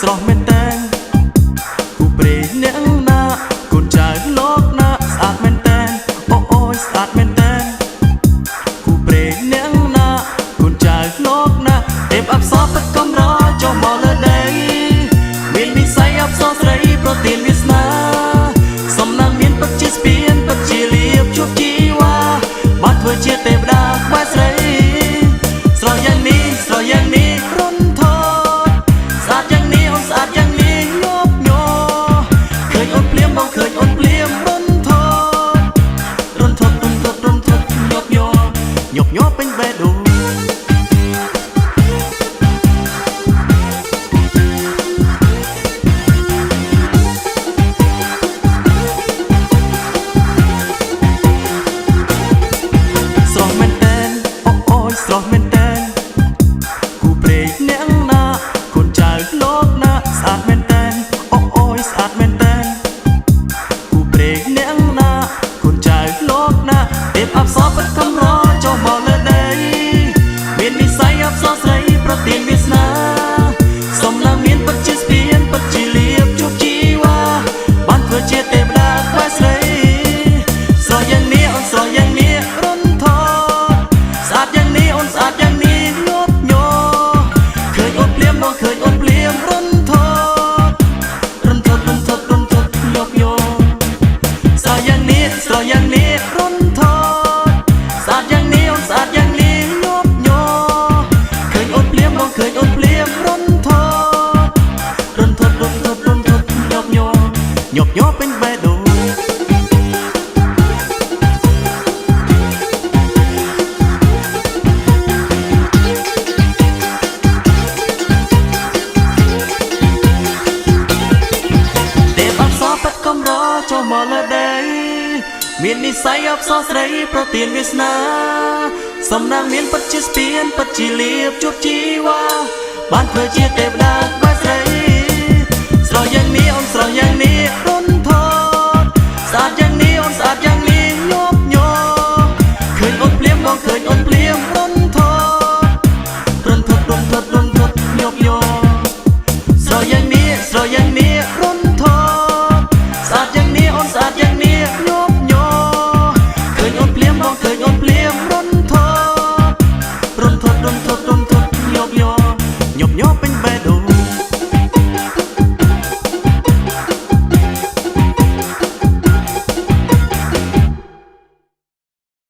ស្រស់មែនតែនគូព្រេងអ្នកណាកូនចៅលោកណាស្អាតមែនតែនអូយស្អាតមែនតែនគូព្រេងអ្នកណាកូនចៅលោកណាទេពអប្សរពិតកំរចុះមកលើដីមានវិស័យអប្សរស្រីប្រទានវាសនាសំណាងមានពិតជាស្ពានពិតជាលៀបជួបជីវ៉ាបានធ្វើជាទេវតាក្បែរស្រីស្រស់យ៉ាងនេះស្រស់យ៉ាងនេះរុនថតស្អាតយ៉ាងនេះអូនស្អាតយ៉ាងនេះញប់ញ័រឃើញអូនភ្លាមបងឃើញអូនភ្លាមរុនថតរុនថតរុនថតរុនថតញប់ញ័រញប់ញ័រពេញបេះដូងស្រស់មែនតែនគូព្រេងអ្នកណាកូនចៅលោកណាស្អាតមែនតែនអូយស្អាតមែនតែនគូព្រេងអ្នកណាកូនចៅលោកណាទេពអប្សរពិតកំរចុះមកលើដីមាននិស្ស័យអប្សរស្រីប្រទានវាសនាសំណាងមានពិតជាស្ពានពិតជាលៀបជួបជីវ៉ាបានធ្វើជាទេវតាក្បែរស្រីស្រស់យ៉ាងនេះអូនស្រស់យ៉ាងនេះរុនថតស្អាតយ៉ាងនេះអូនស្អាតយ៉ាងនេះញប់ញ័រឃើញអូនភ្លាមបងឃើញអូនភ្លាមរុនថតរុនថតរុនថតរុនថតញប់ញ័រស្រស់យ៉ាងនេះស្រស់យ៉ាងនេះរុនថតស្អាតយ៉ាងនេះអូនស្អាតយ៉ាងនេះញប់ញ័រឃើញអូនភ្លាមបងឃើញអូនភ្លាមរុនថតរុនថតរុនថតរុនថតញប់ញ័រញប់ញ័រពេញបេះដូងកំរចុះមកលើដីមាននិស្ស័យអប្សរស្រីប្រទានវាសនាសំណាងមានពិតជាស្ពានពិតជាលៀបជួបជីវ៉ាបានធ្វើជាទេវតា